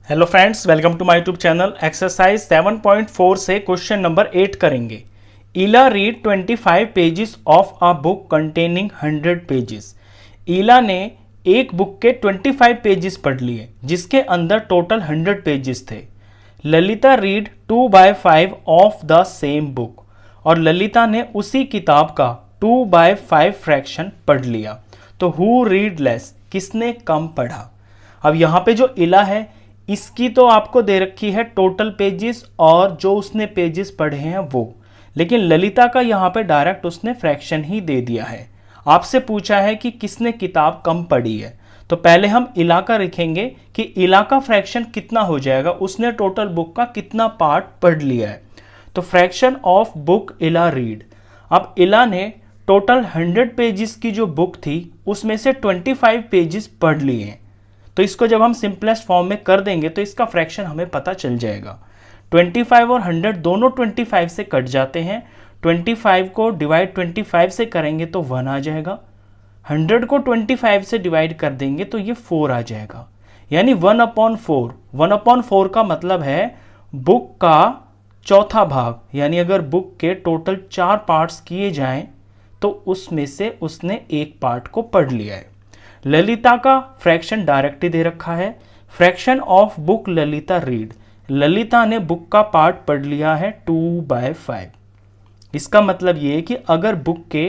Hello friends, welcome to my YouTube channel. Exercise 7.4 से question number 8 करेंगे। Ila read 25 pages of a book containing 100 pages. Ila ने एक book के 25 pages पढ़ लिए जिसके अंदर टोटल 100 पेजेस थे। Lalita read 2/5 of the same book, और ललिता ने उसी किताब का 2/5 फ्रैक्शन पढ़ लिया। तो हु रीड लेस, किसने कम पढ़ा। अब यहाँ पे जो इला है इसकी तो आपको दे रखी है टोटल पेजेस और जो उसने पेजेस पढ़े हैं वो, लेकिन ललिता का यहाँ पे डायरेक्ट उसने फ्रैक्शन ही दे दिया है। आपसे पूछा है कि किसने किताब कम पढ़ी है, तो पहले हम इला का लिखेंगे कि इला का फ्रैक्शन कितना हो जाएगा, उसने टोटल बुक का कितना पार्ट पढ़ लिया है। तो फ्रैक्शन ऑफ बुक इला रीड। अब इला ने टोटल 100 पेजेस की जो बुक थी उसमें से 25 पेजेस पढ़ लिए हैं। तो इसको जब हम सिंपलेस्ट फॉर्म में कर देंगे तो इसका फ्रैक्शन हमें पता चल जाएगा। 25 और 100 दोनों 25 से कट जाते हैं। 25 को डिवाइड 25 से करेंगे तो 1 आ जाएगा। 100 को 25 से डिवाइड कर देंगे तो ये 4 आ जाएगा, यानी 1/4। 1/4 का मतलब है बुक का चौथा भाग, यानी अगर बुक के टोटल 4 पार्ट्स किए जाएं तो उसमें से उसने एक पार्ट को पढ़ लिया है। ललिता का फ्रैक्शन डायरेक्ट ही दे रखा है। Fraction of book Lalita read, Lalita ने बुक का पार्ट पढ़ लिया है 2/5। इसका मतलब ये है कि अगर बुक के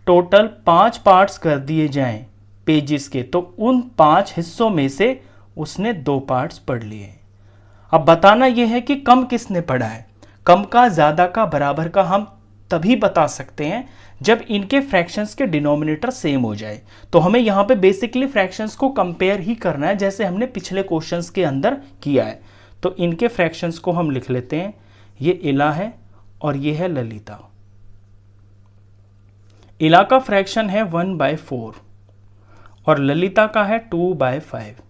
टोटल 5 पार्ट्स कर दिए जाएं पेजेस के, तो उन 5 हिस्सों में से उसने 2 पार्ट्स पढ़ लिए। अब बताना यह है कि कम किसने पढ़ा है। कम का, ज्यादा का, बराबर का हम तभी बता सकते हैं जब इनके फ्रैक्शंस के डिनोमिनेटर सेम हो जाए। तो हमें यहाँ पे बेसिकली फ्रैक्शंस को कंपेयर ही करना है जैसे हमने पिछले क्वेश्चंस के अंदर किया है। तो इनके फ्रैक्शंस को हम लिख लेते हैं। ये इला है और ये है ललिता। इला का फ्रैक्शन है 1/4 और ललिता का है 2/5।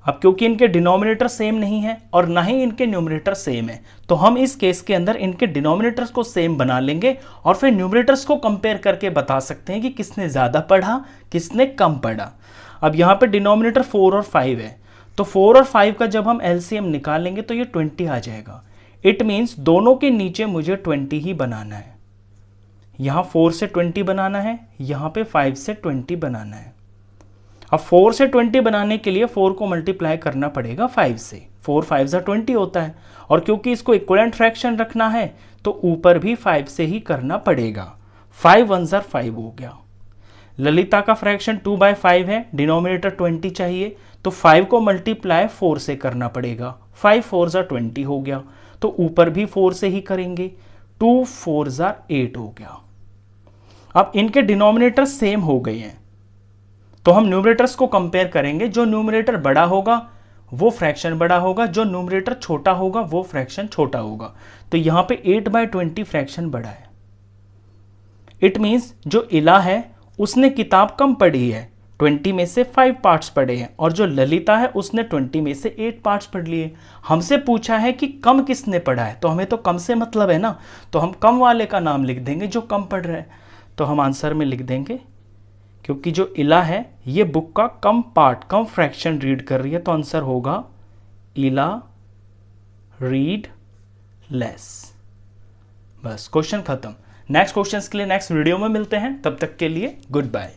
अब क्योंकि इनके डिनोमिनेटर सेम नहीं है और ना ही इनके न्यूमरेटर सेम है, तो हम इस केस के अंदर इनके डिनोमिनेटर्स को सेम बना लेंगे और फिर न्यूमरेटर्स को कंपेयर करके बता सकते हैं कि किसने ज़्यादा पढ़ा, किसने कम पढ़ा। अब यहाँ पे डिनोमिनेटर 4 और 5 है, तो 4 और 5 का जब हम एलसीएम निकालेंगे तो ये 20 आ जाएगा। इट मीन्स दोनों के नीचे मुझे 20 ही बनाना है। यहाँ 4 से 20 बनाना है, यहाँ पे 5 से 20 बनाना है। अब 4 से 20 बनाने के लिए 4 को मल्टीप्लाई करना पड़ेगा 5 से। 4 5 जा 20 होता है, और क्योंकि इसको इक्विवेलेंट फ्रैक्शन रखना है तो ऊपर भी 5 से ही करना पड़ेगा। 5 1 जा 5 हो गया। ललिता का फ्रैक्शन 2/5 है, डिनोमिनेटर 20 चाहिए, तो 5 को मल्टीप्लाई 4 से करना पड़ेगा। 5 4 जा 20 हो गया, तो ऊपर भी 4 से ही करेंगे। 2 4 जा 8 हो गया। अब इनके डिनोमिनेटर सेम हो गए हैं, तो हम न्यूमरेटर्स को कंपेयर करेंगे। जो न्यूमरेटर बड़ा होगा वो फ्रैक्शन बड़ा होगा, जो न्यूमरेटर छोटा होगा वो फ्रैक्शन छोटा होगा। तो यहां पे 8/20 फ्रैक्शन बड़ा है। इट मींस जो इला है उसने किताब कम पढ़ी है, 20 में से 5 पार्ट्स पढ़े हैं, और जो ललिता है उसने 20 में से 8 पार्ट्स पढ़ लिए। हमसे पूछा है कि कम किसने पढ़ा है, तो हमें तो कम से मतलब है ना, तो हम कम वाले का नाम लिख देंगे जो कम पढ़ रहा है। तो हम आंसर में लिख देंगे, क्योंकि जो इला है ये बुक का कम पार्ट, कम फ्रैक्शन रीड कर रही है, तो आंसर होगा इला रीड लेस। बस क्वेश्चन खत्म। नेक्स्ट क्वेश्चंस के लिए नेक्स्ट वीडियो में मिलते हैं, तब तक के लिए गुड बाय।